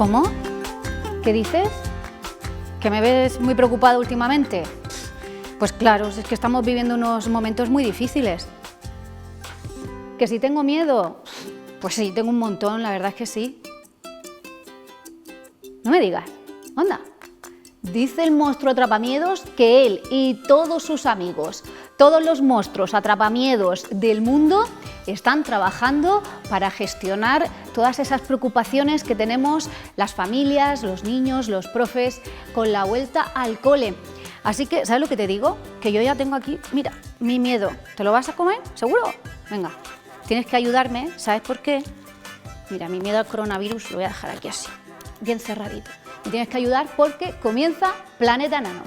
¿Cómo? ¿Qué dices? ¿Que me ves muy preocupada últimamente? Pues claro, es que estamos viviendo unos momentos muy difíciles. ¿Que si tengo miedo? Pues sí, tengo un montón, la verdad es que sí. No me digas, anda. Dice el monstruo atrapamiedos que él y todos sus amigos, todos los monstruos atrapamiedos del mundo, están trabajando para gestionar todas esas preocupaciones que tenemos las familias, los niños, los profes, con la vuelta al cole. Así que, ¿sabes lo que te digo? Que yo ya tengo aquí, mira, mi miedo. ¿Te lo vas a comer? ¿Seguro? Venga, tienes que ayudarme, ¿sabes por qué? Mira, mi miedo al coronavirus lo voy a dejar aquí así, bien cerradito. Me tienes que ayudar porque comienza Planeta Nano.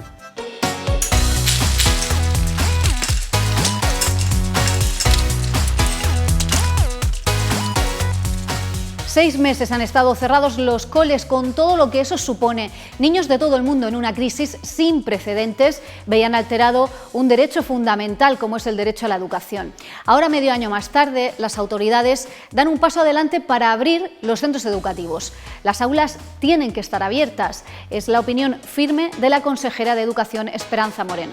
Seis meses han estado cerrados los coles con todo lo que eso supone. Niños de todo el mundo en una crisis sin precedentes veían alterado un derecho fundamental como es el derecho a la educación. Ahora, medio año más tarde, las autoridades dan un paso adelante para abrir los centros educativos. Las aulas tienen que estar abiertas. Es la opinión firme de la consejera de Educación, Esperanza Moreno.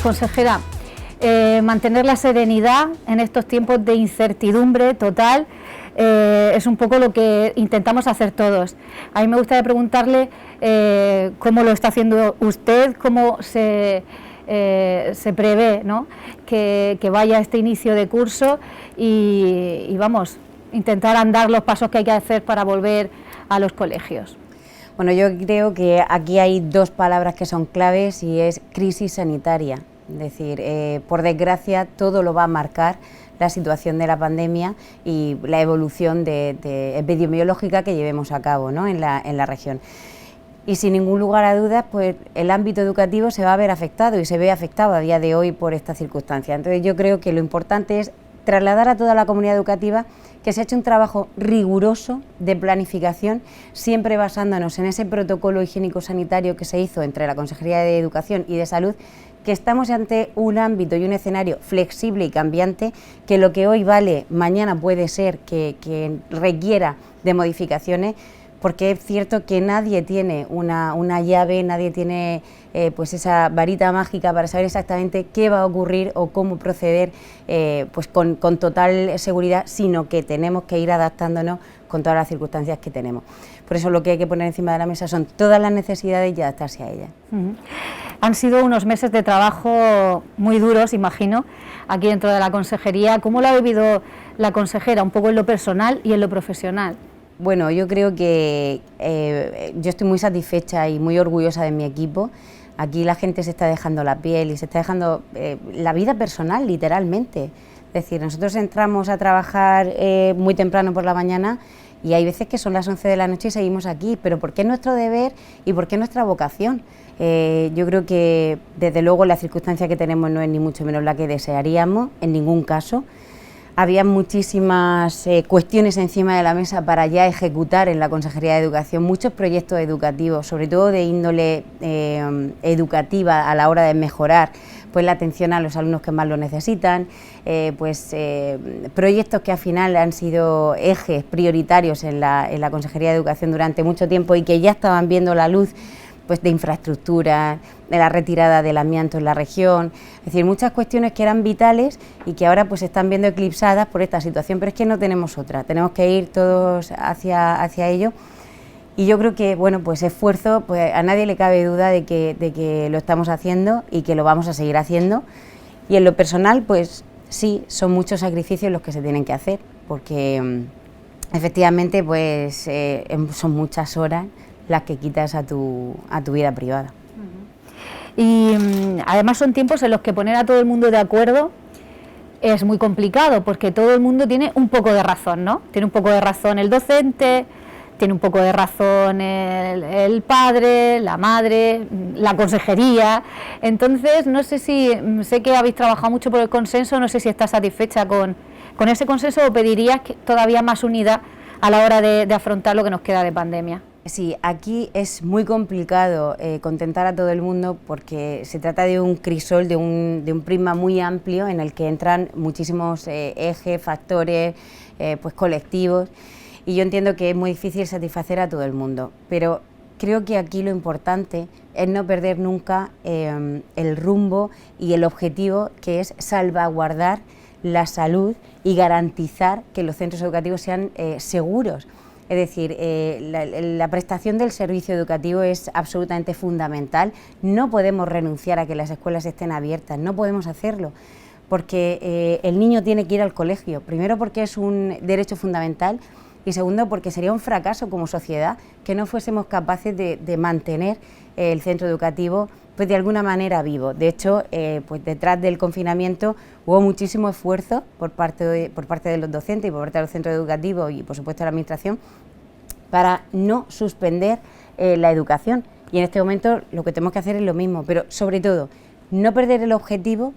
Consejera, mantener la serenidad en estos tiempos de incertidumbre total es un poco lo que intentamos hacer todos. A mí me gustaría preguntarle cómo lo está haciendo usted, cómo se prevé, ¿no?, que vaya este inicio de curso y vamos, intentar andar los pasos que hay que hacer para volver a los colegios. Bueno, yo creo que aquí hay dos palabras que son claves y es crisis sanitaria. Es decir, por desgracia, todo lo va a marcar la situación de la pandemia y la evolución epidemiológica que llevemos a cabo, ¿no?, en la región. Y sin ningún lugar a dudas, pues el ámbito educativo se va a ver afectado y se ve afectado a día de hoy por esta circunstancia. Entonces yo creo que lo importante es trasladar a toda la comunidad educativa que se ha hecho un trabajo riguroso de planificación, siempre basándonos en ese protocolo higiénico-sanitario que se hizo entre la Consejería de Educación y de Salud, que estamos ante un ámbito y un escenario flexible y cambiante, que lo que hoy vale, mañana puede ser que requiera de modificaciones, porque es cierto que nadie tiene una llave, nadie tiene pues esa varita mágica para saber exactamente qué va a ocurrir o cómo proceder pues con total seguridad, sino que tenemos que ir adaptándonos con todas las circunstancias que tenemos. Por eso lo que hay que poner encima de la mesa son todas las necesidades y adaptarse a ellas. Han sido unos meses de trabajo muy duros, imagino, aquí dentro de la consejería. ¿Cómo lo ha vivido la consejera, un poco en lo personal y en lo profesional? Bueno, yo creo que yo estoy muy satisfecha y muy orgullosa de mi equipo. Aquí la gente se está dejando la piel y se está dejando la vida personal, literalmente. Es decir, nosotros entramos a trabajar muy temprano por la mañana y hay veces que son las 11 de la noche y seguimos aquí, pero porque es nuestro deber y porque es nuestra vocación. Yo creo que desde luego la circunstancia que tenemos no es ni mucho menos la que desearíamos, en ningún caso. Había muchísimas cuestiones encima de la mesa para ya ejecutar en la Consejería de Educación, muchos proyectos educativos, sobre todo de índole educativa a la hora de mejorar pues la atención a los alumnos que más lo necesitan, proyectos que al final han sido ejes prioritarios en la Consejería de Educación durante mucho tiempo y que ya estaban viendo la luz, pues de infraestructura, de la retirada del amianto en la región, es decir, muchas cuestiones que eran vitales y que ahora pues se están viendo eclipsadas por esta situación, pero es que no tenemos otra, tenemos que ir todos hacia ello. Y yo creo que, bueno, pues esfuerzo, pues a nadie le cabe duda de que lo estamos haciendo y que lo vamos a seguir haciendo. Y en lo personal, pues sí, son muchos sacrificios los que se tienen que hacer, porque efectivamente, pues son muchas horas las que quitas a tu vida privada. Y además son tiempos en los que poner a todo el mundo de acuerdo es muy complicado, porque todo el mundo tiene un poco de razón, ¿no? Tiene un poco de razón el docente, tiene un poco de razón el padre, la madre, la consejería. Entonces, no sé si, sé que habéis trabajado mucho por el consenso, no sé si estás satisfecha con ese consenso o pedirías todavía más unidad a la hora de afrontar lo que nos queda de pandemia. Sí, aquí es muy complicado contentar a todo el mundo porque se trata de un crisol, de un prisma muy amplio en el que entran muchísimos ejes, factores, pues colectivos, y yo entiendo que es muy difícil satisfacer a todo el mundo, pero creo que aquí lo importante es no perder nunca el rumbo y el objetivo, que es salvaguardar la salud y garantizar que los centros educativos sean seguros. Es decir, la prestación del servicio educativo es absolutamente fundamental. No podemos renunciar a que las escuelas estén abiertas, no podemos hacerlo, porque el niño tiene que ir al colegio, primero porque es un derecho fundamental y segundo porque sería un fracaso como sociedad que no fuésemos capaces de mantener el centro educativo pues de alguna manera vivo. De hecho, pues detrás del confinamiento hubo muchísimo esfuerzo por parte de los docentes y por parte de los centros educativos y por supuesto de la administración para no suspender la educación, y en este momento lo que tenemos que hacer es lo mismo, pero sobre todo no perder el objetivo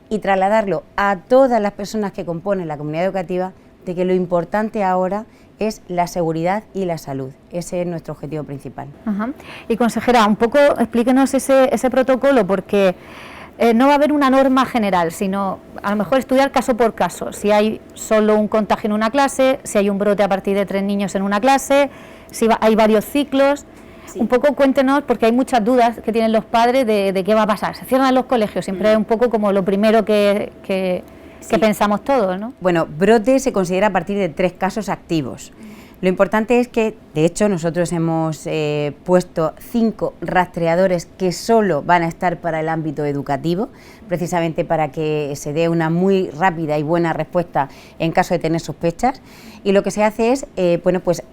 y trasladarlo a todas las personas que componen la comunidad educativa de que lo importante ahora es la seguridad y la salud. Ese es nuestro objetivo principal. Ajá. Y consejera, un poco explíquenos ese protocolo, porque no va a haber una norma general, sino a lo mejor estudiar caso por caso, si hay solo un contagio en una clase, si hay un brote a partir de 3 niños en una clase, si hay varios ciclos. Sí. Un poco cuéntenos, porque hay muchas dudas que tienen los padres de qué va a pasar. Se cierran los colegios, siempre es un poco como lo primero que pensamos todos, ¿no? Bueno, brote se considera a partir de 3 casos activos. Lo importante es que, de hecho, nosotros hemos puesto 5 rastreadores que solo van a estar para el ámbito educativo, precisamente para que se dé una muy rápida y buena respuesta en caso de tener sospechas. Y lo que se hace es, pues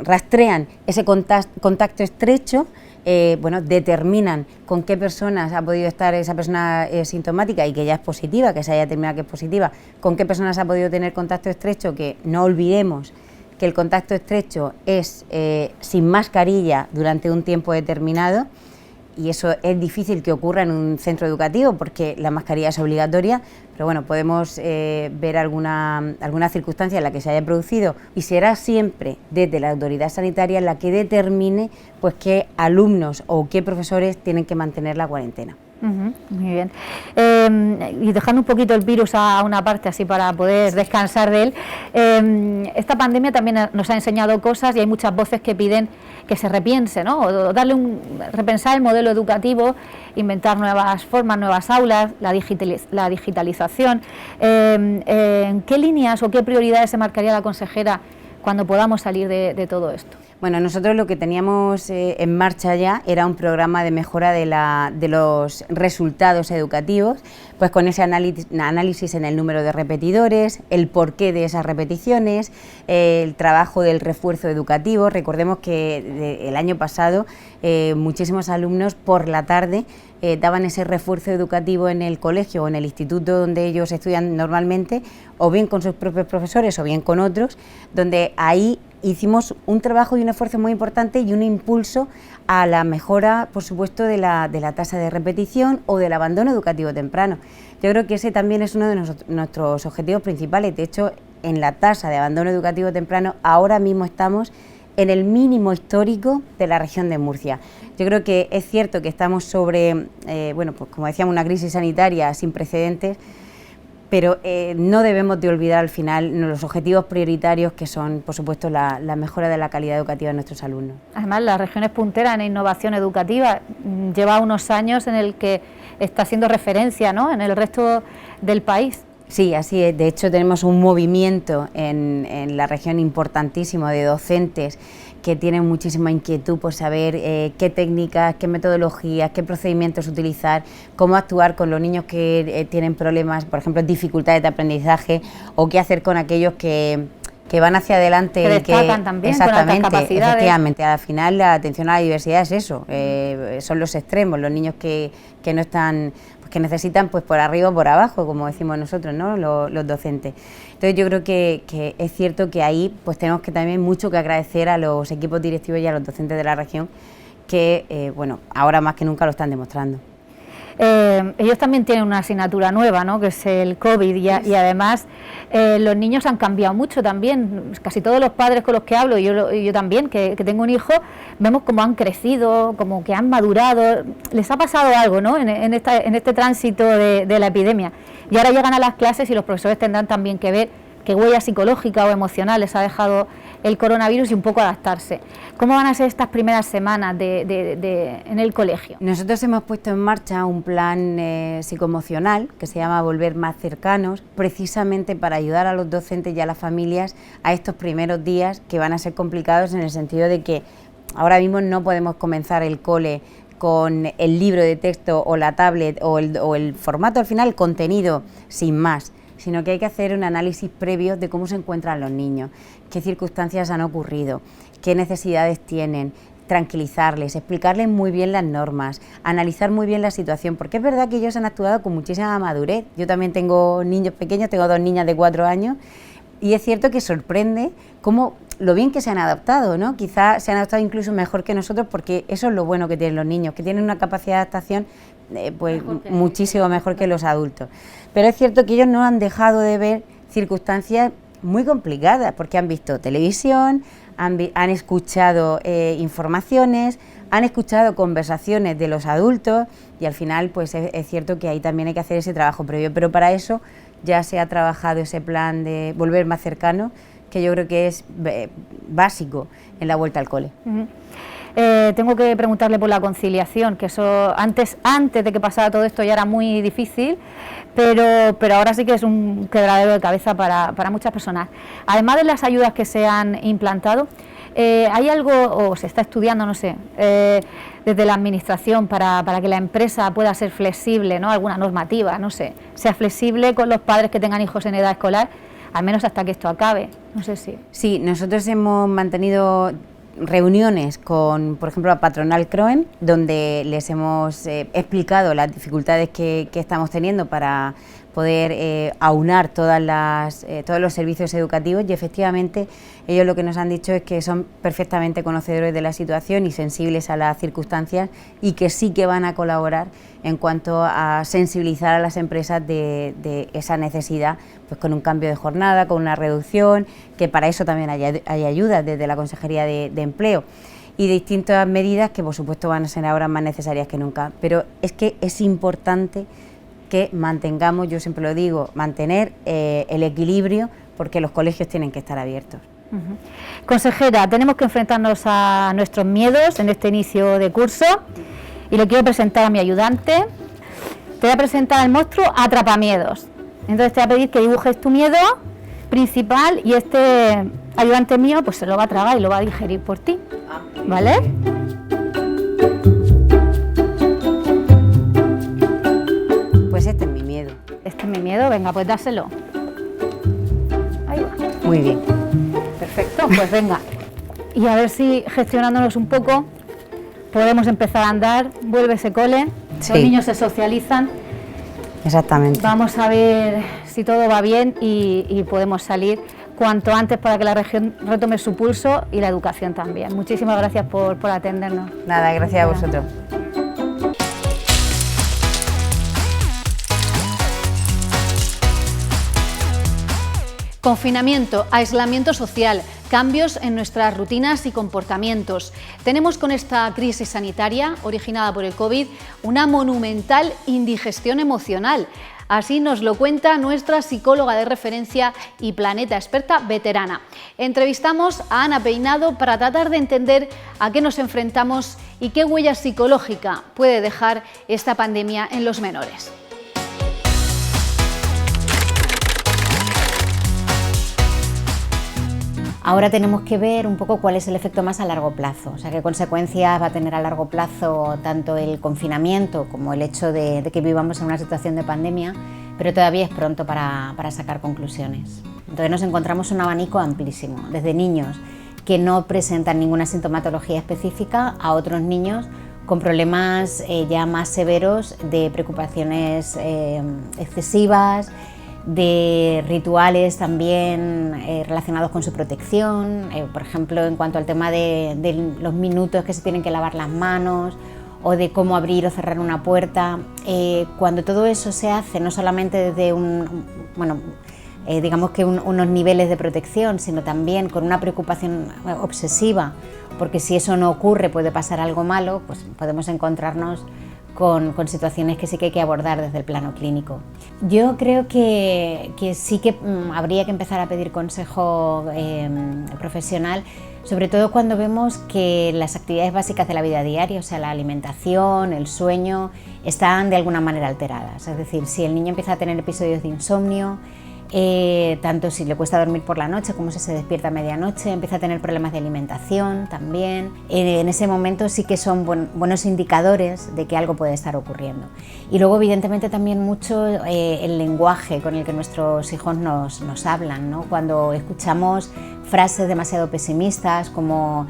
rastrean ese contacto estrecho. Determinan con qué personas ha podido estar esa persona sintomática y que ya es positiva, que se haya determinado que es positiva, con qué personas ha podido tener contacto estrecho, que no olvidemos que el contacto estrecho es sin mascarilla durante un tiempo determinado, y eso es difícil que ocurra en un centro educativo porque la mascarilla es obligatoria, pero bueno, podemos ver alguna circunstancia en la que se haya producido, y será siempre desde la autoridad sanitaria la que determine pues qué alumnos o qué profesores tienen que mantener la cuarentena. Muy bien. Y dejando un poquito el virus a una parte así para poder descansar de él, esta pandemia también nos ha enseñado cosas y hay muchas voces que piden que se repiense, ¿no? O repensar el modelo educativo, inventar nuevas formas, nuevas aulas, la digitalización. ¿En qué líneas o qué prioridades se marcaría la consejera cuando podamos salir de todo esto? Bueno, nosotros lo que teníamos en marcha ya era un programa de mejora de los resultados educativos, pues con ese análisis en el número de repetidores, el porqué de esas repeticiones, el trabajo del refuerzo educativo. Recordemos que el año pasado muchísimos alumnos por la tarde daban ese refuerzo educativo en el colegio o en el instituto donde ellos estudian normalmente, o bien con sus propios profesores o bien con otros, donde ahí hicimos un trabajo y un esfuerzo muy importante y un impulso a la mejora, por supuesto, de la tasa de repetición o del abandono educativo temprano. Yo creo que ese también es uno de nuestros objetivos principales. De hecho, en la tasa de abandono educativo temprano ahora mismo estamos en el mínimo histórico de la región de Murcia. Yo creo que es cierto que estamos sobre, pues como decíamos, una crisis sanitaria sin precedentes, pero no debemos de olvidar al final los objetivos prioritarios, que son, por supuesto, la mejora de la calidad educativa de nuestros alumnos. Además, la región es puntera en innovación educativa, lleva unos años en el que está haciendo referencia, ¿no?, en el resto del país. Sí, así es. De hecho, tenemos un movimiento en la región importantísimo de docentes que tienen muchísima inquietud por saber qué técnicas, qué metodologías, qué procedimientos utilizar, cómo actuar con los niños que tienen problemas, por ejemplo, dificultades de aprendizaje, o qué hacer con aquellos que van hacia adelante. Que destacan también, exactamente, con altas capacidades. Efectivamente, al final la atención a la diversidad es eso, son los extremos, los niños que no están, pues que necesitan pues por arriba o por abajo, como decimos nosotros, ¿no?, los docentes. Entonces yo creo que es cierto que ahí pues tenemos que también mucho que agradecer a los equipos directivos y a los docentes de la región que, ahora más que nunca lo están demostrando. ellos también tienen una asignatura nueva, ¿no?, que es el COVID, y además los niños han cambiado mucho también. Casi todos los padres con los que hablo, y yo también, que tengo un hijo, vemos cómo han crecido, como que han madurado, les ha pasado algo, ¿no?, en este tránsito de la epidemia. Y ahora llegan a las clases y los profesores tendrán también que ver qué huella psicológica o emocional les ha dejado el coronavirus y un poco adaptarse. ¿Cómo van a ser estas primeras semanas en el colegio? Nosotros hemos puesto en marcha un plan psicoemocional que se llama Volver más cercanos, precisamente para ayudar a los docentes y a las familias a estos primeros días que van a ser complicados, en el sentido de que ahora mismo no podemos comenzar el cole con el libro de texto o la tablet o el formato, al final el contenido sin más, sino que hay que hacer un análisis previo de cómo se encuentran los niños, qué circunstancias han ocurrido, qué necesidades tienen, tranquilizarles, explicarles muy bien las normas, analizar muy bien la situación, porque es verdad que ellos han actuado con muchísima madurez. Yo también tengo niños pequeños, tengo 2 niñas de 4 años, y es cierto que sorprende cómo lo bien que se han adaptado, ¿no? Quizás se han adaptado incluso mejor que nosotros, porque eso es lo bueno que tienen los niños, que tienen una capacidad de adaptación pues muchísimo mejor que los adultos. Pero es cierto que ellos no han dejado de ver circunstancias muy complicadas, porque han visto televisión, han escuchado informaciones, han escuchado conversaciones de los adultos, y al final pues es cierto que ahí también hay que hacer ese trabajo previo, pero para eso ya se ha trabajado ese plan de volver más cercano, que yo creo que es básico en la vuelta al cole. Tengo que preguntarle por la conciliación, que eso antes de que pasara todo esto ya era muy difícil, pero ahora sí que es un quebradero de cabeza para muchas personas. Además de las ayudas que se han implantado, ¿hay algo, o se está estudiando, no sé, desde la administración para que la empresa pueda ser flexible, ¿no?, alguna normativa, no sé, sea flexible con los padres que tengan hijos en edad escolar, al menos hasta que esto acabe? No sé si... Sí, nosotros hemos mantenido reuniones con, por ejemplo, la patronal CROEM, donde les hemos explicado las dificultades que estamos teniendo para poder aunar todos los servicios educativos, y efectivamente ellos lo que nos han dicho es que son perfectamente conocedores de la situación y sensibles a las circunstancias, y que sí que van a colaborar en cuanto a sensibilizar a las empresas de esa necesidad, pues con un cambio de jornada, con una reducción, que para eso también hay ayudas desde la Consejería de Empleo, y distintas medidas que por supuesto van a ser ahora más necesarias que nunca. Pero es que es importante que mantengamos, yo siempre lo digo, mantener el equilibrio, porque los colegios tienen que estar abiertos. Consejera, tenemos que enfrentarnos a nuestros miedos en este inicio de curso, y le quiero presentar a mi ayudante. Te voy a presentar al monstruo Atrapamiedos. Entonces te voy a pedir que dibujes tu miedo principal, y este ayudante mío pues se lo va a tragar y lo va a digerir por ti, ¿vale? Pues este es mi miedo. Este es mi miedo, venga, pues dáselo. Ahí va. Muy bien. Perfecto, pues venga. Y a ver si, gestionándonos un poco, podemos empezar a andar. Vuelve ese cole, sí. Los niños se socializan. Exactamente. Vamos a ver si todo va bien y podemos salir cuanto antes para que la región retome su pulso, y la educación también. Muchísimas gracias por atendernos. Nada, gracias a vosotros. Confinamiento, aislamiento social, cambios en nuestras rutinas y comportamientos. Tenemos con esta crisis sanitaria originada por el COVID una monumental indigestión emocional. Así nos lo cuenta nuestra psicóloga de referencia y Planeta experta veterana. Entrevistamos a Ana Peinado para tratar de entender a qué nos enfrentamos y qué huella psicológica puede dejar esta pandemia en los menores. Ahora tenemos que ver un poco cuál es el efecto más a largo plazo, o sea, qué consecuencias va a tener a largo plazo tanto el confinamiento como el hecho de que vivamos en una situación de pandemia, pero todavía es pronto para sacar conclusiones. Entonces nos encontramos un abanico amplísimo, desde niños que no presentan ninguna sintomatología específica a otros niños con problemas ya más severos de preocupaciones excesivas, de rituales también relacionados con su protección, por ejemplo en cuanto al tema de los minutos que se tienen que lavar las manos, o de cómo abrir o cerrar una puerta. Cuando todo eso se hace no solamente desde digamos que unos niveles de protección, sino también con una preocupación obsesiva, porque si eso no ocurre puede pasar algo malo, pues podemos encontrarnos con situaciones que sí que hay que abordar desde el plano clínico. Yo creo que sí que habría que empezar a pedir consejo profesional, sobre todo cuando vemos que las actividades básicas de la vida diaria, o sea, la alimentación, el sueño, están de alguna manera alteradas. Es decir, si el niño empieza a tener episodios de insomnio, tanto si le cuesta dormir por la noche como si se despierta a medianoche, empieza a tener problemas de alimentación también. En ese momento sí que son buenos indicadores de que algo puede estar ocurriendo. Y luego evidentemente también mucho el lenguaje con el que nuestros hijos nos hablan, ¿no? Cuando escuchamos frases demasiado pesimistas como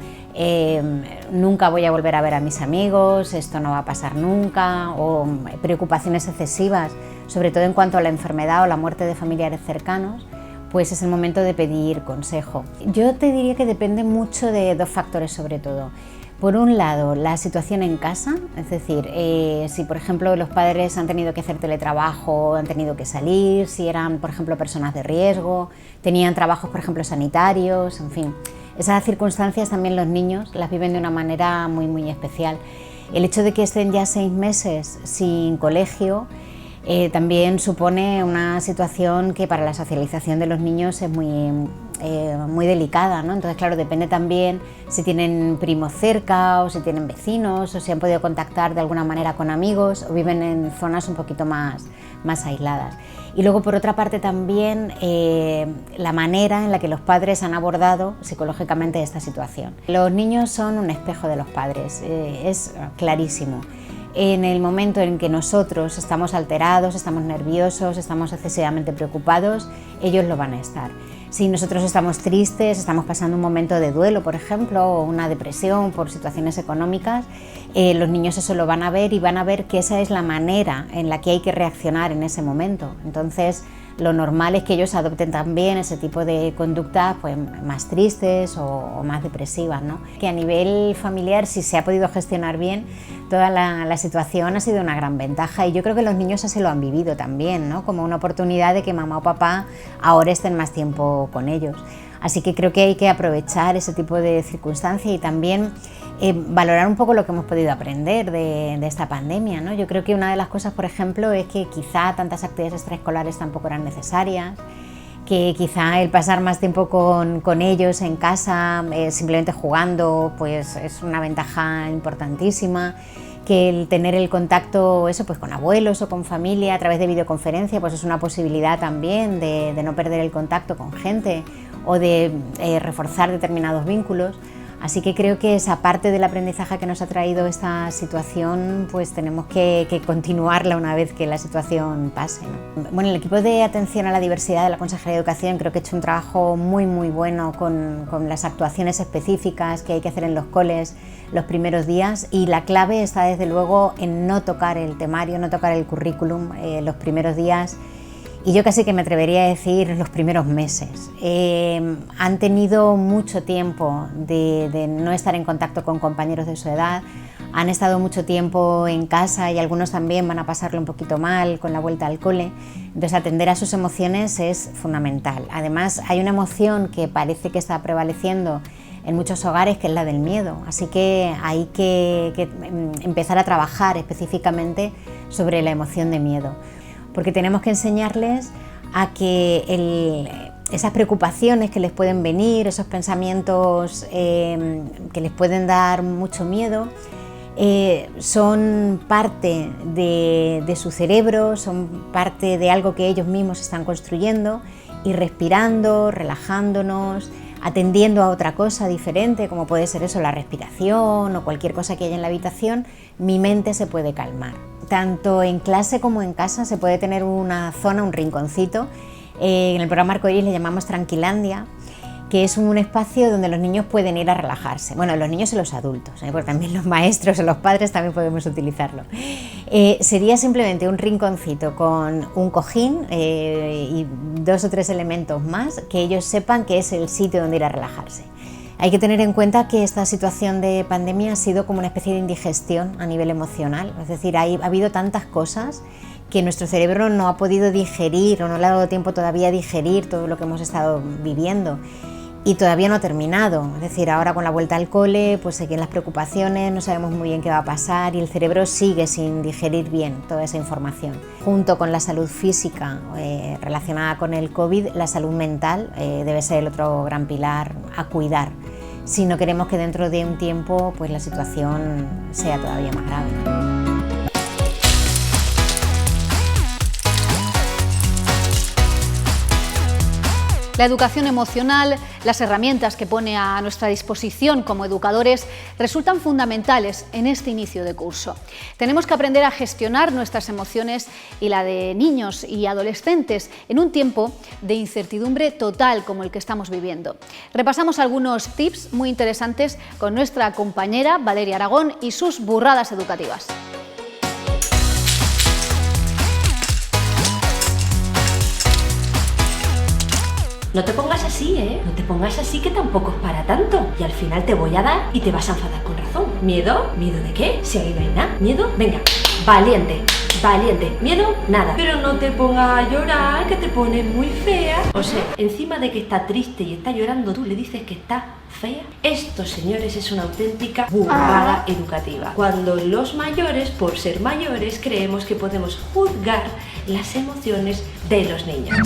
nunca voy a volver a ver a mis amigos, esto no va a pasar nunca, o preocupaciones excesivas, sobre todo en cuanto a la enfermedad o la muerte de familiares cercanos, pues es el momento de pedir consejo. Yo te diría que depende mucho de dos factores sobre todo. Por un lado, la situación en casa, es decir, si por ejemplo los padres han tenido que hacer teletrabajo, han tenido que salir, si eran por ejemplo personas de riesgo, tenían trabajos por ejemplo sanitarios, en fin. Esas circunstancias también los niños las viven de una manera muy especial. El hecho de que estén ya 6 meses sin colegio también supone una situación que para la socialización de los niños es muy delicada, ¿no? Entonces, claro, depende también si tienen primos cerca o si tienen vecinos o si han podido contactar de alguna manera con amigos o viven en zonas un poquito más aisladas. Y luego, por otra parte, también la manera en la que los padres han abordado psicológicamente esta situación. Los niños son un espejo de los padres, es clarísimo. En el momento en que nosotros estamos alterados, estamos nerviosos, estamos excesivamente preocupados, ellos lo van a estar. Si nosotros estamos tristes, estamos pasando un momento de duelo, por ejemplo, o una depresión por situaciones económicas, los niños eso lo van a ver y van a ver que esa es la manera en la que hay que reaccionar en ese momento. Entonces, lo normal es que ellos adopten también ese tipo de conductas pues, más tristes o más depresivas, ¿no? Que a nivel familiar, si se ha podido gestionar bien, toda la situación ha sido una gran ventaja y yo creo que los niños así lo han vivido también, ¿no? Como una oportunidad de que mamá o papá ahora estén más tiempo con ellos. Así que creo que hay que aprovechar ese tipo de circunstancias y también valorar un poco lo que hemos podido aprender de esta pandemia, ¿no? Yo creo que una de las cosas, por ejemplo, es que quizá tantas actividades extraescolares tampoco eran necesarias, que quizá el pasar más tiempo con ellos en casa, simplemente jugando, pues es una ventaja importantísima, que el tener el contacto eso, pues, con abuelos o con familia a través de videoconferencia pues es una posibilidad también de no perder el contacto con gente o de reforzar determinados vínculos. Así que creo que esa parte del aprendizaje que nos ha traído esta situación, pues tenemos que continuarla una vez que la situación pase, ¿no? Bueno, el equipo de atención a la diversidad de la Consejería de Educación creo que ha hecho un trabajo muy bueno con las actuaciones específicas que hay que hacer en los coles los primeros días y la clave está desde luego en no tocar el temario, no tocar el currículum los primeros días. Y yo casi que me atrevería a decir los primeros meses. Han tenido mucho tiempo de no estar en contacto con compañeros de su edad, han estado mucho tiempo en casa y algunos también van a pasarlo un poquito mal con la vuelta al cole. Entonces atender a sus emociones es fundamental. Además hay una emoción que parece que está prevaleciendo en muchos hogares que es la del miedo, así que hay que empezar a trabajar específicamente sobre la emoción de miedo. Porque tenemos que enseñarles a que esas preocupaciones que les pueden venir, esos pensamientos que les pueden dar mucho miedo, son parte de su cerebro, son parte de algo que ellos mismos están construyendo y respirando, relajándonos, atendiendo a otra cosa diferente, como puede ser eso, la respiración o cualquier cosa que haya en la habitación, mi mente se puede calmar. Tanto en clase como en casa se puede tener una zona, un rinconcito. En el programa Arcoiris le llamamos Tranquilandia, que es un espacio donde los niños pueden ir a relajarse. Bueno, los niños y los adultos, porque también los maestros o los padres también podemos utilizarlo. Sería simplemente un rinconcito con un cojín y 2 o 3 elementos más que ellos sepan que es el sitio donde ir a relajarse. Hay que tener en cuenta que esta situación de pandemia ha sido como una especie de indigestión a nivel emocional, es decir, ha habido tantas cosas que nuestro cerebro no ha podido digerir o no le ha dado tiempo todavía a digerir todo lo que hemos estado viviendo y todavía no ha terminado, es decir, ahora con la vuelta al cole pues siguen las preocupaciones, no sabemos muy bien qué va a pasar y el cerebro sigue sin digerir bien toda esa información. Junto con la salud física relacionada con el COVID, la salud mental debe ser el otro gran pilar a cuidar si no queremos que dentro de un tiempo pues la situación sea todavía más grave. La educación emocional, las herramientas que pone a nuestra disposición como educadores resultan fundamentales en este inicio de curso. Tenemos que aprender a gestionar nuestras emociones y la de niños y adolescentes en un tiempo de incertidumbre total como el que estamos viviendo. Repasamos algunos tips muy interesantes con nuestra compañera Valeria Aragón y sus burradas educativas. No te pongas así, ¿eh? No te pongas así que tampoco es para tanto. Y al final te voy a dar y te vas a enfadar con razón. ¿Miedo? ¿Miedo de qué? Si ahí no hay nada. ¿Miedo? Venga, valiente, valiente. ¿Miedo? Nada. Pero no te pongas a llorar, que te pones muy fea. O sea, encima de que está triste y está llorando, tú le dices que está fea. Esto, señores, es una auténtica burrada educativa. Cuando los mayores, por ser mayores, creemos que podemos juzgar las emociones de los niños.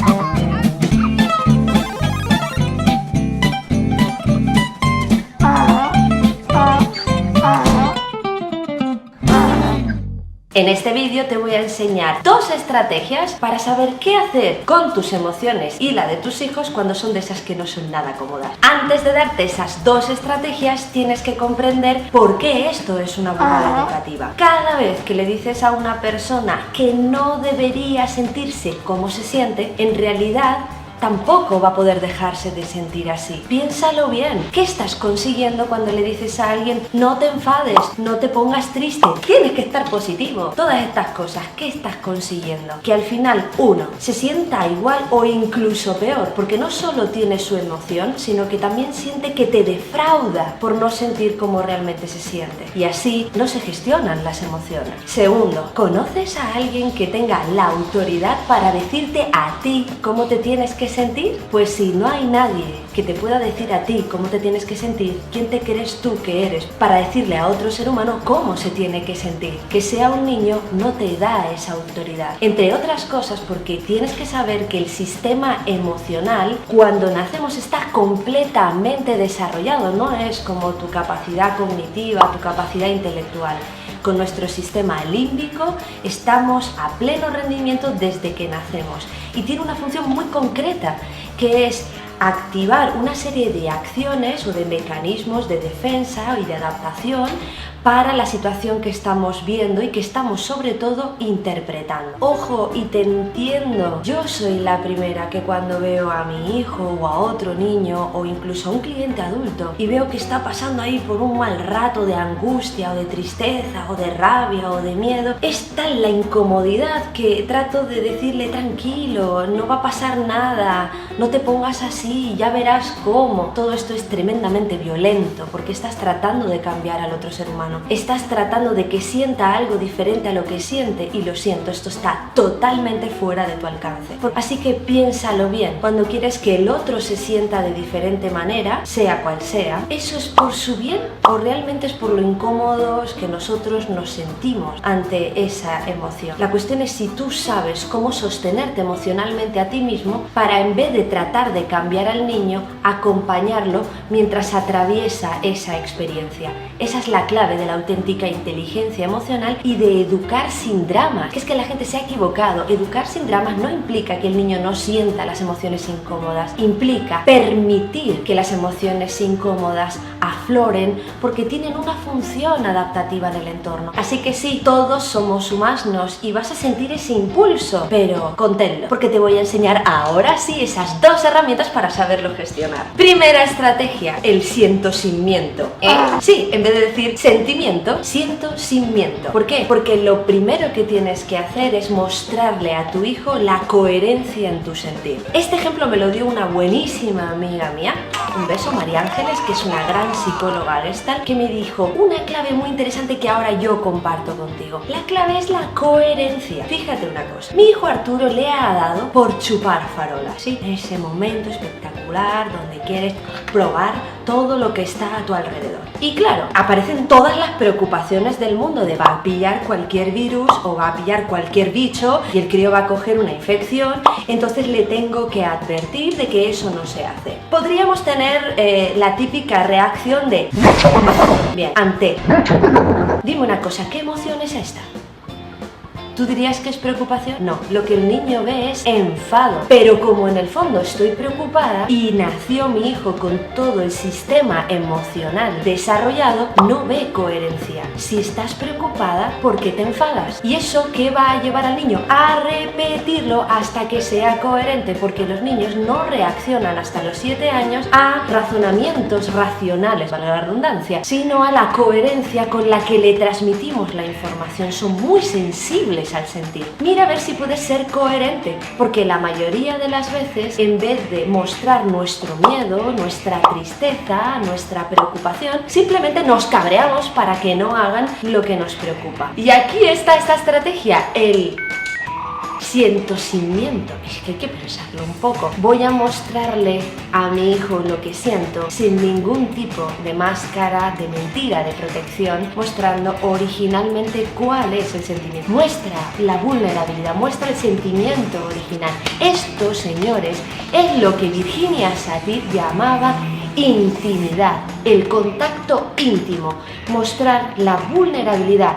En este vídeo te voy a enseñar 2 estrategias para saber qué hacer con tus emociones y la de tus hijos cuando son de esas que no son nada cómodas. Antes de darte esas 2 estrategias tienes que comprender por qué esto es una burrada educativa. Cada vez que le dices a una persona que no debería sentirse como se siente, en realidad tampoco va a poder dejarse de sentir así. Piénsalo bien. ¿Qué estás consiguiendo cuando le dices a alguien no te enfades, no te pongas triste, tienes que estar positivo? Todas estas cosas, ¿qué estás consiguiendo? Que al final uno se sienta igual o incluso peor, porque no solo tiene su emoción, sino que también siente que te defrauda por no sentir como realmente se siente. Y así no se gestionan las emociones. Segundo, ¿conoces a alguien que tenga la autoridad para decirte a ti cómo te tienes que sentir? Pues si no hay nadie que te pueda decir a ti cómo te tienes que sentir, ¿quién te crees tú que eres para decirle a otro ser humano cómo se tiene que sentir? Que sea un niño no te da esa autoridad. Entre otras cosas porque tienes que saber que el sistema emocional cuando nacemos está completamente desarrollado, no es como tu capacidad cognitiva, tu capacidad intelectual. Con nuestro sistema límbico estamos a pleno rendimiento desde que nacemos y tiene una función muy concreta que es activar una serie de acciones o de mecanismos de defensa y de adaptación para la situación que estamos viendo y que estamos sobre todo interpretando. Ojo, y te entiendo, yo soy la primera que cuando veo a mi hijo o a otro niño o incluso a un cliente adulto y veo que está pasando ahí por un mal rato de angustia o de tristeza o de rabia o de miedo, es tal la incomodidad que trato de decirle tranquilo, no va a pasar nada, no te pongas así, ya verás cómo. Todo esto es tremendamente violento porque estás tratando de cambiar al otro ser humano. Estás tratando de que sienta algo diferente a lo que siente y lo siento, esto está totalmente fuera de tu alcance. Así que piénsalo bien, cuando quieres que el otro se sienta de diferente manera, sea cual sea, ¿eso es por su bien o realmente es por lo incómodos que nosotros nos sentimos ante esa emoción? La cuestión es si tú sabes cómo sostenerte emocionalmente a ti mismo para en vez de tratar de cambiar al niño, acompañarlo mientras atraviesa esa experiencia. Esa es la clave de la auténtica inteligencia emocional y de educar sin dramas. Que es que la gente se ha equivocado. Educar sin dramas no implica que el niño no sienta las emociones incómodas. Implica permitir que las emociones incómodas afloren porque tienen una función adaptativa en el entorno. Así que sí, todos somos humanos y vas a sentir ese impulso, pero conténlo, porque te voy a enseñar ahora sí esas 2 herramientas para saberlo gestionar. Primera estrategia, el siento sin miento. Sí, en vez de decir sentir sentimiento, siento sin miento. ¿Por qué? Porque lo primero que tienes que hacer es mostrarle a tu hijo la coherencia en tu sentir. Este ejemplo me lo dio una buenísima amiga mía, un beso, María Ángeles, que es una gran psicóloga Gestalt, que me dijo una clave muy interesante que ahora yo comparto contigo. La clave es la coherencia. Fíjate una cosa, mi hijo Arturo le ha dado por chupar farolas, ¿sí? Ese momento espectacular donde quieres probar todo lo que está a tu alrededor. Y claro, aparecen todas las preocupaciones del mundo de va a pillar cualquier virus o va a pillar cualquier bicho y el crío va a coger una infección, entonces le tengo que advertir de que eso no se hace. Podríamos tener la típica reacción de bien, ante. Dime una cosa, ¿qué emoción es esta? ¿Tú dirías que es preocupación? No, lo que el niño ve es enfado. Pero como en el fondo estoy preocupada y nació mi hijo con todo el sistema emocional desarrollado, no ve coherencia. Si estás preocupada, ¿por qué te enfadas? ¿Y eso qué va a llevar al niño? A repetirlo hasta que sea coherente, porque los niños no reaccionan hasta los 7 años a razonamientos racionales, valga la redundancia, sino a la coherencia con la que le transmitimos la información. Son muy sensibles al sentir. Mira a ver si puedes ser coherente, porque la mayoría de las veces, en vez de mostrar nuestro miedo, nuestra tristeza, nuestra preocupación, simplemente nos cabreamos para que no hagan lo que nos preocupa. Y aquí está esta estrategia, el siento sin miento. Es que hay que pensarlo un poco. Voy a mostrarle a mi hijo lo que siento sin ningún tipo de máscara, de mentira, de protección, mostrando originalmente cuál es el sentimiento. Muestra la vulnerabilidad, muestra el sentimiento original. Esto, señores, es lo que Virginia Satir llamaba intimidad, el contacto íntimo, mostrar la vulnerabilidad,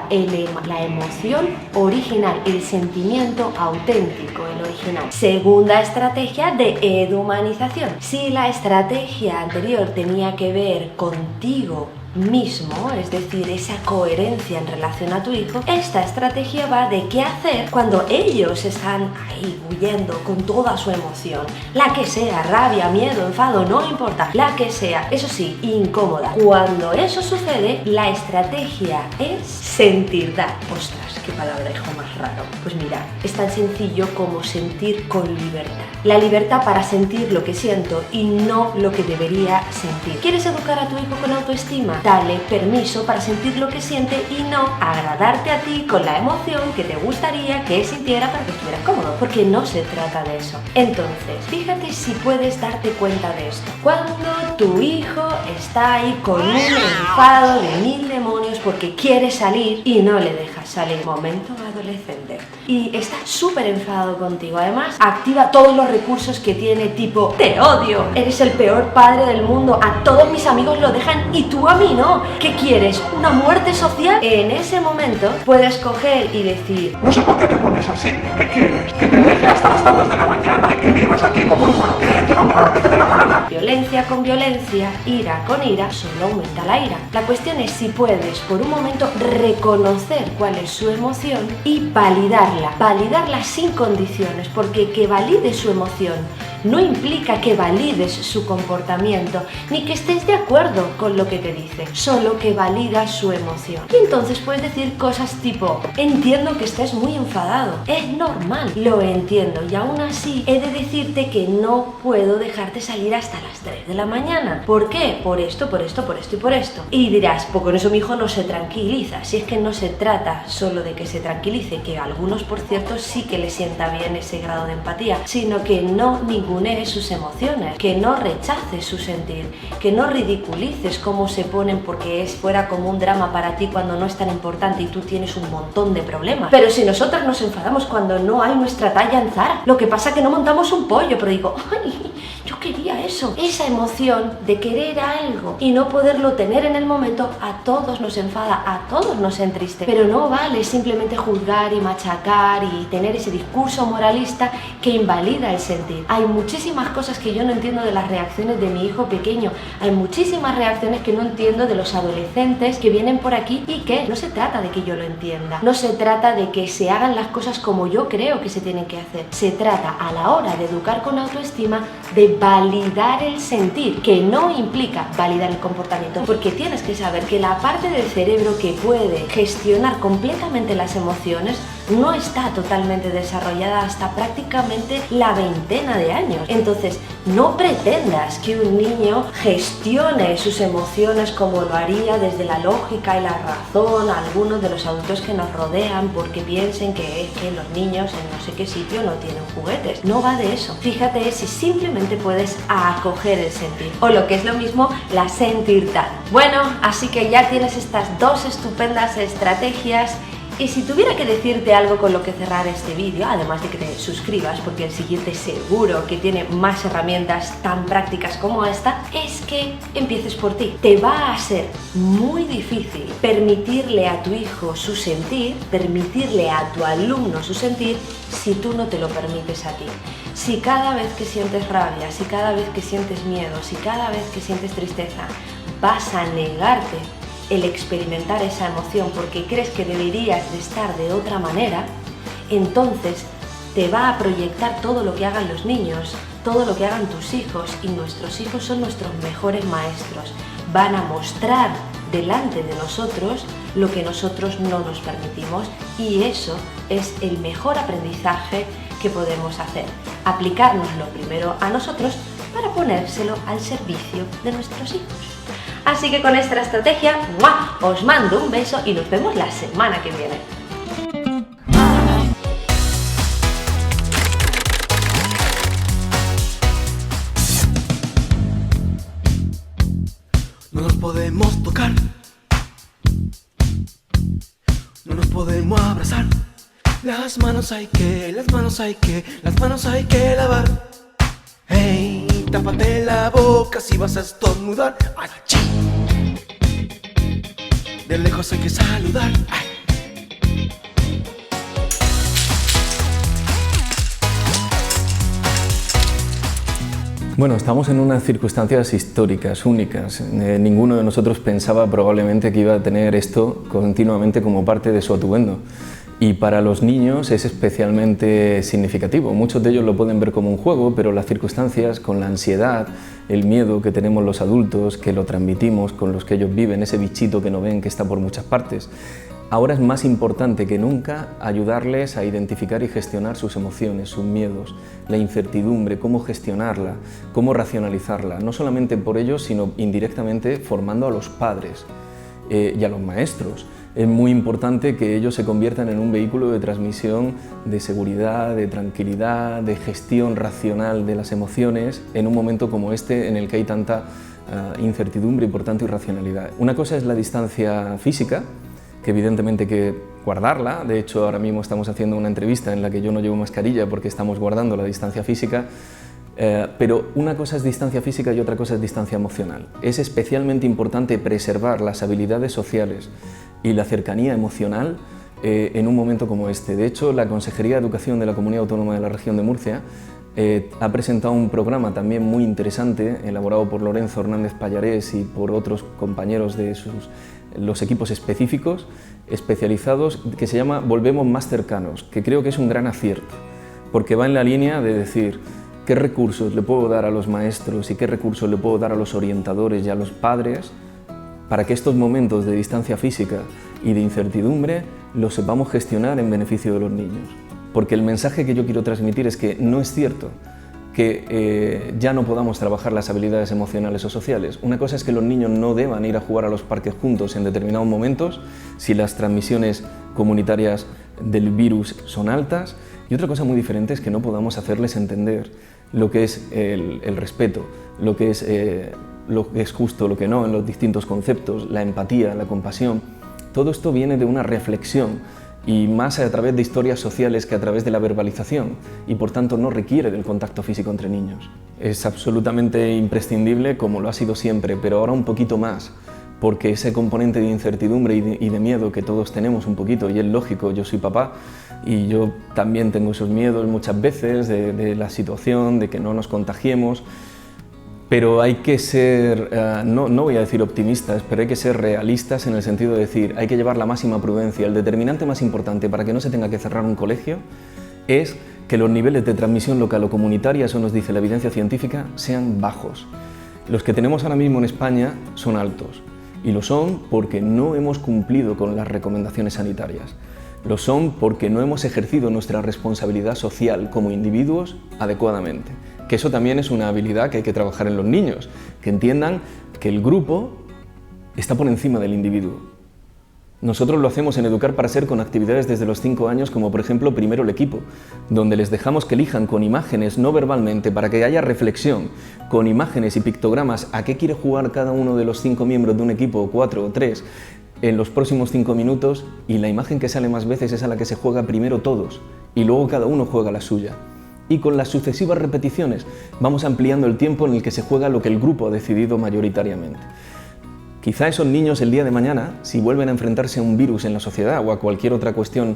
la emoción original, el sentimiento auténtico, el original. Segunda estrategia de eduhumanización. Si la estrategia anterior tenía que ver contigo mismo, es decir, esa coherencia en relación a tu hijo, esta estrategia va de qué hacer cuando ellos están ahí huyendo con toda su emoción, la que sea, rabia, miedo, enfado, no importa, la que sea, eso sí, incómoda. Cuando eso sucede, la estrategia es sentirdad. Ostras, qué palabra, hijo, más raro. Pues mira, es tan sencillo como sentir con libertad. La libertad para sentir lo que siento y no lo que debería sentir. ¿Quieres educar a tu hijo con autoestima? Dale permiso para sentir lo que siente y no agradarte a ti con la emoción que te gustaría que sintiera para que estuviera cómodo, porque no se trata de eso. Entonces, fíjate si puedes darte cuenta de esto. Cuando tu hijo está ahí con un enfado de 1000 demonios porque quiere salir y no le dejas salir, momento adolescente, y está súper enfadado contigo, además activa todos los recursos que tiene, tipo te odio, eres el peor padre del mundo, a todos mis amigos lo dejan y tú a mí no. ¿Qué quieres? ¿Una muerte social? En ese momento puedes coger y decir: no sé por qué te pones así, ¿qué quieres? Que te deje hasta las tantas de la mañana y que vivas aquí como un monoquete, como lo que te dé la gana. Violencia con violencia, ira con ira, solo aumenta la ira. La cuestión es si puedes por un momento reconocer cuál es su emoción y validarla sin condiciones, porque que valide su emoción no implica que valides su comportamiento, ni que estés de acuerdo con lo que te dice, solo que valida su emoción. Y entonces puedes decir cosas tipo: entiendo que estés muy enfadado, es normal, lo entiendo, y aún así he de decirte que no puedo dejarte salir hasta las 3 de la mañana. ¿Por qué? Por esto, por esto, por esto y por esto. Y dirás: pues con eso mi hijo no se tranquiliza. Si es que no se trata solo de que se tranquilice, que a algunos, por cierto, sí que les sienta bien ese grado de empatía, sino que no ningunee sus emociones, que no rechaces su sentir, que no ridiculices cómo se ponen porque es fuera como un drama para ti cuando no es tan importante y tú tienes un montón de problemas. Pero si nosotras nos enfadamos cuando no hay nuestra talla en Zara, lo que pasa es que no montamos un pollo, pero digo: ¡ay! Yo quería eso. Esa emoción de querer algo y no poderlo tener en el momento, a todos nos enfada, a todos nos entristece. Pero no vale simplemente juzgar y machacar y tener ese discurso moralista que invalida el sentir. Hay muchísimas cosas que yo no entiendo de las reacciones de mi hijo pequeño. Hay muchísimas reacciones que no entiendo de los adolescentes que vienen por aquí y que no se trata de que yo lo entienda. No se trata de que se hagan las cosas como yo creo que se tienen que hacer. Se trata, a la hora de educar con autoestima, de validar el sentir, que no implica validar el comportamiento, porque tienes que saber que la parte del cerebro que puede gestionar completamente las emociones no está totalmente desarrollada hasta prácticamente la veintena de años. Entonces, no pretendas que un niño gestione sus emociones como lo haría desde la lógica y la razón algunos de los adultos que nos rodean, porque piensen que es que los niños en no sé qué sitio no tienen juguetes. No va de eso. Fíjate si simplemente puedes acoger el sentir, o lo que es lo mismo, la sentirtal. Bueno, así que ya tienes estas dos estupendas estrategias. Y si tuviera que decirte algo con lo que cerrar este vídeo, además de que te suscribas, porque el siguiente seguro que tiene más herramientas tan prácticas como esta, es que empieces por ti. Te va a ser muy difícil permitirle a tu hijo su sentir, permitirle a tu alumno su sentir, si tú no te lo permites a ti. Si cada vez que sientes rabia, si cada vez que sientes miedo, si cada vez que sientes tristeza, vas a negarte el experimentar esa emoción porque crees que deberías de estar de otra manera, entonces te va a proyectar todo lo que hagan los niños, todo lo que hagan tus hijos, y nuestros hijos son nuestros mejores maestros. Van a mostrar delante de nosotros lo que nosotros no nos permitimos, y eso es el mejor aprendizaje que podemos hacer. Aplicárnoslo primero a nosotros para ponérselo al servicio de nuestros hijos. Así que con esta estrategia, ¡mua!, os mando un beso y nos vemos la semana que viene. No nos podemos tocar, no nos podemos abrazar. Las manos hay que lavar. Hey, tápate la boca si vas a estornudar. ¡Achí! De lejos hay que saludar. ¡Ay! Bueno, estamos en unas circunstancias históricas, únicas. Ninguno de nosotros pensaba probablemente que iba a tener esto continuamente como parte de su atuendo. Y para los niños es especialmente significativo. Muchos de ellos lo pueden ver como un juego, pero las circunstancias, con la ansiedad, el miedo que tenemos los adultos, que lo transmitimos con los que ellos viven, ese bichito que no ven, que está por muchas partes, ahora es más importante que nunca ayudarles a identificar y gestionar sus emociones, sus miedos, la incertidumbre, cómo gestionarla, cómo racionalizarla, no solamente por ellos, sino indirectamente formando a los padres y a los maestros. Es muy importante que ellos se conviertan en un vehículo de transmisión de seguridad, de tranquilidad, de gestión racional de las emociones en un momento como este en el que hay tanta incertidumbre y por tanto irracionalidad. Una cosa es la distancia física, que evidentemente hay que guardarla. De hecho, ahora mismo estamos haciendo una entrevista en la que yo no llevo mascarilla porque estamos guardando la distancia física. Pero una cosa es distancia física y otra cosa es distancia emocional. Es especialmente importante preservar las habilidades sociales y la cercanía emocional en un momento como este. De hecho, la Consejería de Educación de la Comunidad Autónoma de la Región de Murcia ha presentado un programa también muy interesante, elaborado por Lorenzo Hernández Pallarés y por otros compañeros de los equipos específicos, especializados, que se llama Volvemos más cercanos, que creo que es un gran acierto, porque va en la línea de decir qué recursos le puedo dar a los maestros y qué recursos le puedo dar a los orientadores y a los padres para que estos momentos de distancia física y de incertidumbre los sepamos gestionar en beneficio de los niños. Porque el mensaje que yo quiero transmitir es que no es cierto que ya no podamos trabajar las habilidades emocionales o sociales. Una cosa es que los niños no deban ir a jugar a los parques juntos en determinados momentos si las transmisiones comunitarias del virus son altas, y otra cosa muy diferente es que no podamos hacerles entender lo que es el respeto, lo que es justo, lo que no, en los distintos conceptos, la empatía, la compasión. Todo esto viene de una reflexión, y más a través de historias sociales que a través de la verbalización, y por tanto no requiere del contacto físico entre niños. Es absolutamente imprescindible, como lo ha sido siempre, pero ahora un poquito más, porque ese componente de incertidumbre y de miedo que todos tenemos un poquito, y es lógico, yo soy papá y yo también tengo esos miedos muchas veces de la situación, de que no nos contagiemos, pero hay que ser, no voy a decir optimistas, pero hay que ser realistas en el sentido de decir, hay que llevar la máxima prudencia. El determinante más importante para que no se tenga que cerrar un colegio es que los niveles de transmisión local o comunitaria, eso nos dice la evidencia científica, sean bajos. Los que tenemos ahora mismo en España son altos, y lo son porque no hemos cumplido con las recomendaciones sanitarias. Lo son porque no hemos ejercido nuestra responsabilidad social como individuos adecuadamente. Que eso también es una habilidad que hay que trabajar en los niños, que entiendan que el grupo está por encima del individuo. Nosotros lo hacemos en Educar para Ser con actividades desde los 5 años, como por ejemplo Primero el equipo, donde les dejamos que elijan con imágenes, no verbalmente, para que haya reflexión, con imágenes y pictogramas, a qué quiere jugar cada uno de los 5 miembros de un equipo, o 4 o 3, en los próximos 5 minutos, y la imagen que sale más veces es a la que se juega primero todos, y luego cada uno juega la suya. Y con las sucesivas repeticiones vamos ampliando el tiempo en el que se juega lo que el grupo ha decidido mayoritariamente. Quizá esos niños el día de mañana, si vuelven a enfrentarse a un virus en la sociedad o a cualquier otra cuestión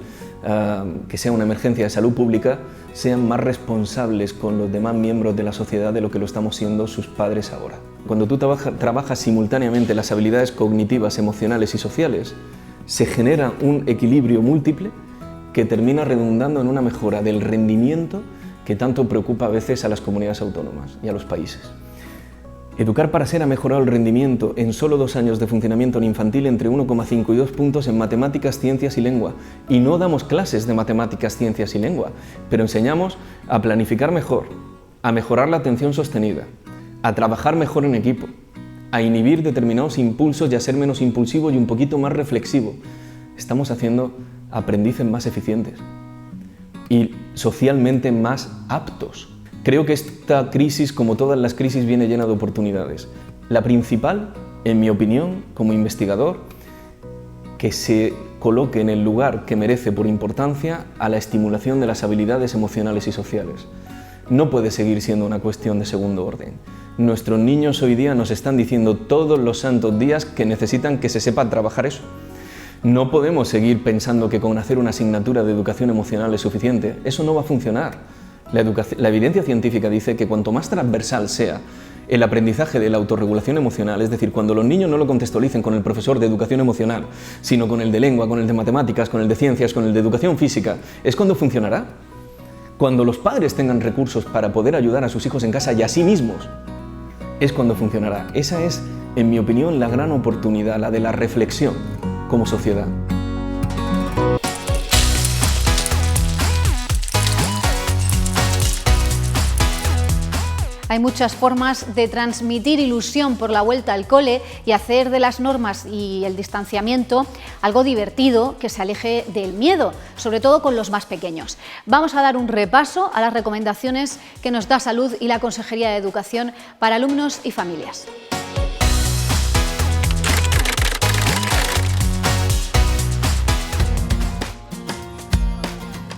que sea una emergencia de salud pública, sean más responsables con los demás miembros de la sociedad de lo que lo estamos siendo sus padres ahora. Cuando tú trabajas simultáneamente las habilidades cognitivas, emocionales y sociales, se genera un equilibrio múltiple que termina redundando en una mejora del rendimiento que tanto preocupa a veces a las comunidades autónomas y a los países. Educar para Ser ha mejorado el rendimiento en solo 2 años de funcionamiento en infantil entre 1,5 y 2 puntos en matemáticas, ciencias y lengua. Y no damos clases de matemáticas, ciencias y lengua, pero enseñamos a planificar mejor, a mejorar la atención sostenida, a trabajar mejor en equipo, a inhibir determinados impulsos y a ser menos impulsivo y un poquito más reflexivo. Estamos haciendo aprendices más eficientes y socialmente más aptos. Creo que esta crisis, como todas las crisis, viene llena de oportunidades. La principal, en mi opinión, como investigador, que se coloque en el lugar que merece por importancia a la estimulación de las habilidades emocionales y sociales. No puede seguir siendo una cuestión de segundo orden. Nuestros niños hoy día nos están diciendo todos los santos días que necesitan que se sepa trabajar eso. No podemos seguir pensando que con hacer una asignatura de educación emocional es suficiente. Eso no va a funcionar. La evidencia científica dice que cuanto más transversal sea el aprendizaje de la autorregulación emocional, es decir, cuando los niños no lo contextualicen con el profesor de educación emocional, sino con el de lengua, con el de matemáticas, con el de ciencias, con el de educación física, es cuando funcionará. Cuando los padres tengan recursos para poder ayudar a sus hijos en casa y a sí mismos, es cuando funcionará. Esa es, en mi opinión, la gran oportunidad, la de la reflexión como sociedad. Hay muchas formas de transmitir ilusión por la vuelta al cole y hacer de las normas y el distanciamiento algo divertido que se aleje del miedo, sobre todo con los más pequeños. Vamos a dar un repaso a las recomendaciones que nos da Salud y la Consejería de Educación para alumnos y familias.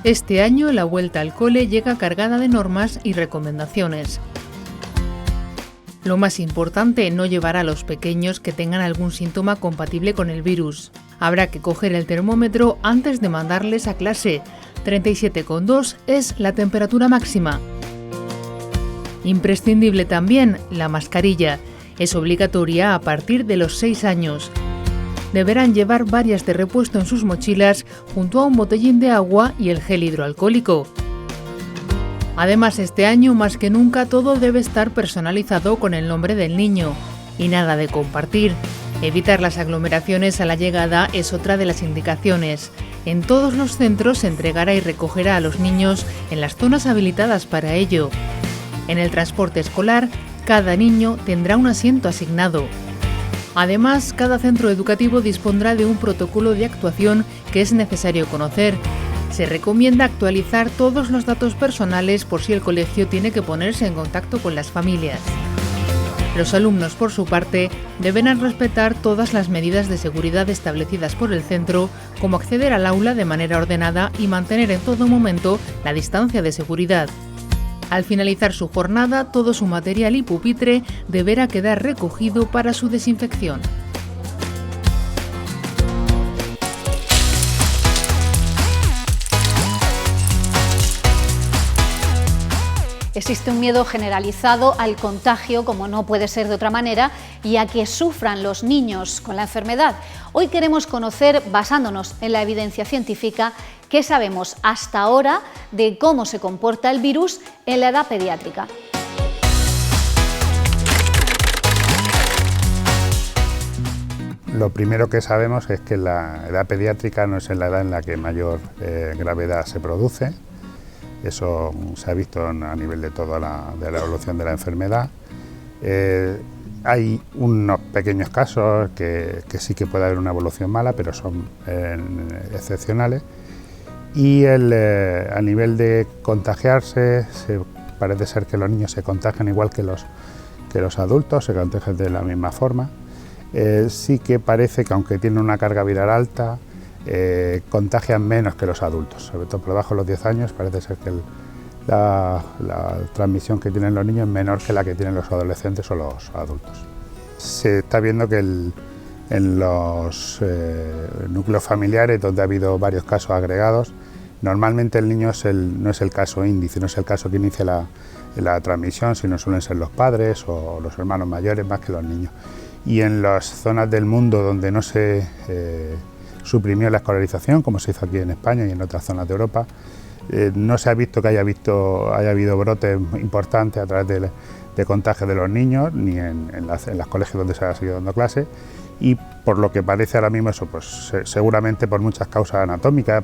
Este año la vuelta al cole llega cargada de normas y recomendaciones. Lo más importante, no llevar a los pequeños que tengan algún síntoma compatible con el virus. Habrá que coger el termómetro antes de mandarles a clase. 37,2 es la temperatura máxima. Imprescindible también la mascarilla. Es obligatoria a partir de los 6 años. Deberán llevar varias de repuesto en sus mochilas junto a un botellín de agua y el gel hidroalcohólico. Además, este año más que nunca todo debe estar personalizado con el nombre del niño. Y nada de compartir. Evitar las aglomeraciones a la llegada es otra de las indicaciones. En todos los centros se entregará y recogerá a los niños en las zonas habilitadas para ello. En el transporte escolar, cada niño tendrá un asiento asignado. Además, cada centro educativo dispondrá de un protocolo de actuación que es necesario conocer. Se recomienda actualizar todos los datos personales por si el colegio tiene que ponerse en contacto con las familias. Los alumnos, por su parte, deberán respetar todas las medidas de seguridad establecidas por el centro, como acceder al aula de manera ordenada y mantener en todo momento la distancia de seguridad. Al finalizar su jornada, todo su material y pupitre deberá quedar recogido para su desinfección. Existe un miedo generalizado al contagio, como no puede ser de otra manera, y a que sufran los niños con la enfermedad. Hoy queremos conocer, basándonos en la evidencia científica, qué sabemos hasta ahora de cómo se comporta el virus en la edad pediátrica. Lo primero que sabemos es que la edad pediátrica no es la edad en la que mayor gravedad se produce. Eso se ha visto a nivel de toda la evolución de la enfermedad. Hay unos pequeños casos que sí que puede haber una evolución mala, pero son excepcionales. Y a nivel de contagiarse, parece ser que los niños se contagian igual que los adultos, se contagian de la misma forma. Sí que parece que aunque tienen una carga viral alta, contagian menos que los adultos, sobre todo por debajo de los 10 años, parece ser que la transmisión que tienen los niños es menor que la que tienen los adolescentes o los adultos. Se está viendo que en los núcleos familiares donde ha habido varios casos agregados, normalmente el niño no es el caso índice, no es el caso que inicia la transmisión, sino suelen ser los padres o los hermanos mayores más que los niños. Y en las zonas del mundo donde no se suprimió la escolarización, como se hizo aquí en España y en otras zonas de Europa, no se ha visto que haya habido brotes importantes a través de contagios de los niños, ni en los colegios donde se ha seguido dando clase, y por lo que parece ahora mismo eso, pues seguramente por muchas causas anatómicas,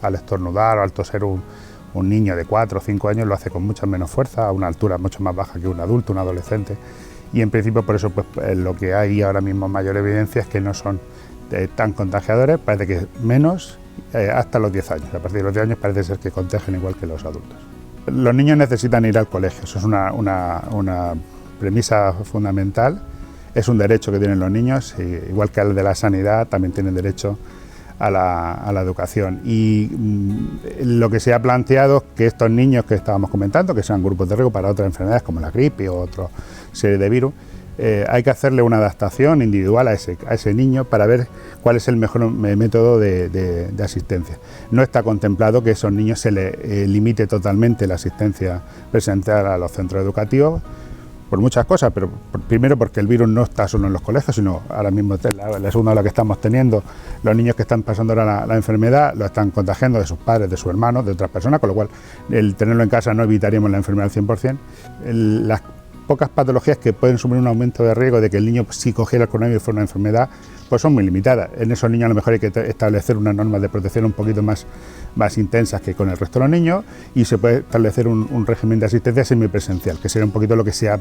al estornudar o al toser un niño de 4 o 5 años lo hace con mucha menos fuerza, a una altura mucho más baja que un adulto, un adolescente, y en principio por eso pues, lo que hay ahora mismo mayor evidencia es que no son tan contagiadores, parece que menos hasta los 10 años. A partir de los 10 años parece ser que contagian igual que los adultos. Los niños necesitan ir al colegio, eso es una premisa fundamental, es un derecho que tienen los niños, igual que el de la sanidad, también tienen derecho a la educación. Y lo que se ha planteado es que estos niños que estábamos comentando, que sean grupos de riesgo para otras enfermedades como la gripe o otra serie de virus, hay que hacerle una adaptación individual a ese niño para ver cuál es el mejor método de asistencia. No está contemplado que a esos niños se les limite totalmente la asistencia presencial a los centros educativos, por muchas cosas, pero primero porque el virus no está solo en los colegios, sino ahora mismo la segunda ola que estamos teniendo, los niños que están pasando ahora la enfermedad lo están contagiando de sus padres, de sus hermanos, de otras personas, con lo cual el tenerlo en casa no evitaríamos la enfermedad al 100%. Las pocas patologías que pueden sumir un aumento de riesgo de que el niño, si cogiera el coronavirus fuera una enfermedad, pues son muy limitadas. En esos niños a lo mejor hay que establecer unas normas de protección un poquito más intensas que con el resto de los niños, y se puede establecer un régimen de asistencia semipresencial, que sería un poquito lo que se ha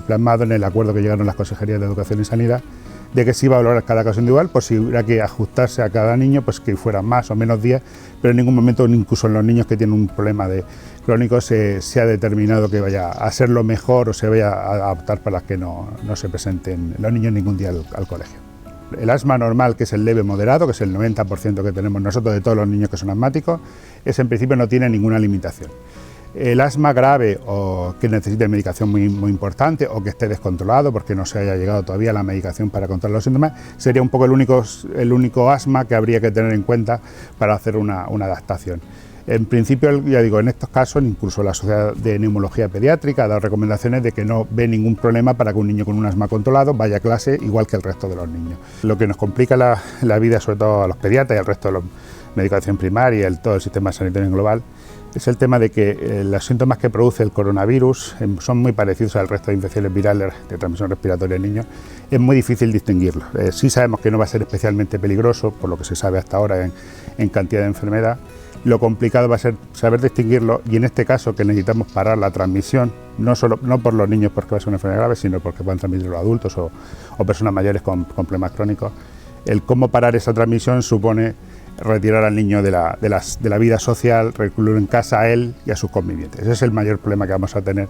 plasmado en el acuerdo que llegaron las consejerías de Educación y Sanidad, de que se iba a valorar cada caso individual, pues si hubiera que ajustarse a cada niño, pues que fueran más o menos días, pero en ningún momento, incluso en los niños que tienen un problema crónico, se ha determinado que vaya a ser lo mejor o se vaya a optar para que no se presenten los niños ningún día al colegio. El asma normal, que es el leve moderado, que es el 90% que tenemos nosotros de todos los niños que son asmáticos, ese en principio no tiene ninguna limitación. El asma grave o que necesite medicación muy importante o que esté descontrolado porque no se haya llegado todavía a la medicación para controlar los síntomas, sería un poco el único asma que habría que tener en cuenta para hacer una adaptación. En principio, ya digo, en estos casos, incluso la Sociedad de Neumología Pediátrica ha dado recomendaciones de que no ve ningún problema para que un niño con un asma controlado vaya a clase igual que el resto de los niños. Lo que nos complica la vida, sobre todo a los pediatras y al resto de los médicos de educación primaria y todo el sistema sanitario en global, es el tema de que los síntomas que produce el coronavirus son muy parecidos al resto de infecciones virales de transmisión respiratoria en niños. Es muy difícil distinguirlos. Sí sabemos que no va a ser especialmente peligroso, por lo que se sabe hasta ahora en cantidad de enfermedad. Lo complicado va a ser saber distinguirlo, y en este caso que necesitamos parar la transmisión, no por los niños porque va a ser una enfermedad grave, sino porque puedan transmitir los adultos o personas mayores con problemas crónicos. El cómo parar esa transmisión supone retirar al niño de la vida social, recluirlo en casa a él y a sus convivientes. Ese es el mayor problema que vamos a tener.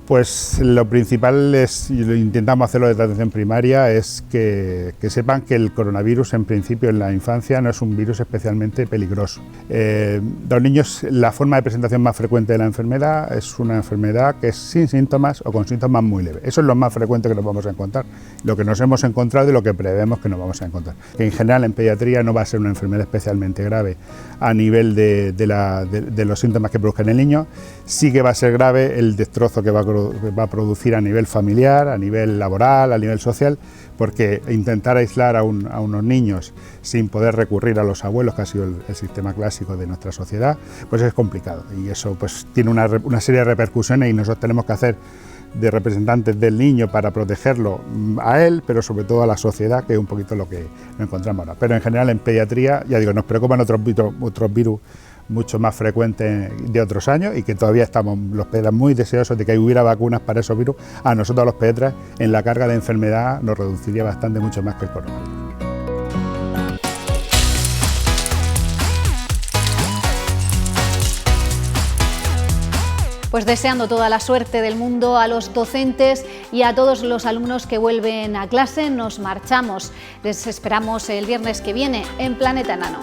Pues lo principal es, y lo intentamos hacerlo desde atención primaria, es que sepan que el coronavirus en principio en la infancia no es un virus especialmente peligroso. Los niños, la forma de presentación más frecuente de la enfermedad es una enfermedad que es sin síntomas o con síntomas muy leves. Eso es lo más frecuente que nos vamos a encontrar, lo que nos hemos encontrado y lo que prevemos que nos vamos a encontrar. Que en general en pediatría no va a ser una enfermedad especialmente grave a nivel de los síntomas que produzca en el niño, sí que va a ser grave el destrozo que va a producir a nivel familiar, a nivel laboral, a nivel social, porque intentar aislar a unos niños sin poder recurrir a los abuelos, que ha sido el sistema clásico de nuestra sociedad, pues es complicado y eso pues tiene una serie de repercusiones y nosotros tenemos que hacer de representantes del niño para protegerlo a él, pero sobre todo a la sociedad, que es un poquito lo que nos encontramos ahora. Pero en general en pediatría, ya digo, nos preocupan otros virus mucho más frecuentes de otros años y que todavía estamos los pediatras muy deseosos de que hubiera vacunas para esos virus. A nosotros, a los pediatras, en la carga de enfermedad nos reduciría bastante, mucho más que el coronavirus. Pues deseando toda la suerte del mundo a los docentes y a todos los alumnos que vuelven a clase, nos marchamos. Les esperamos el viernes que viene en Planeta Nano.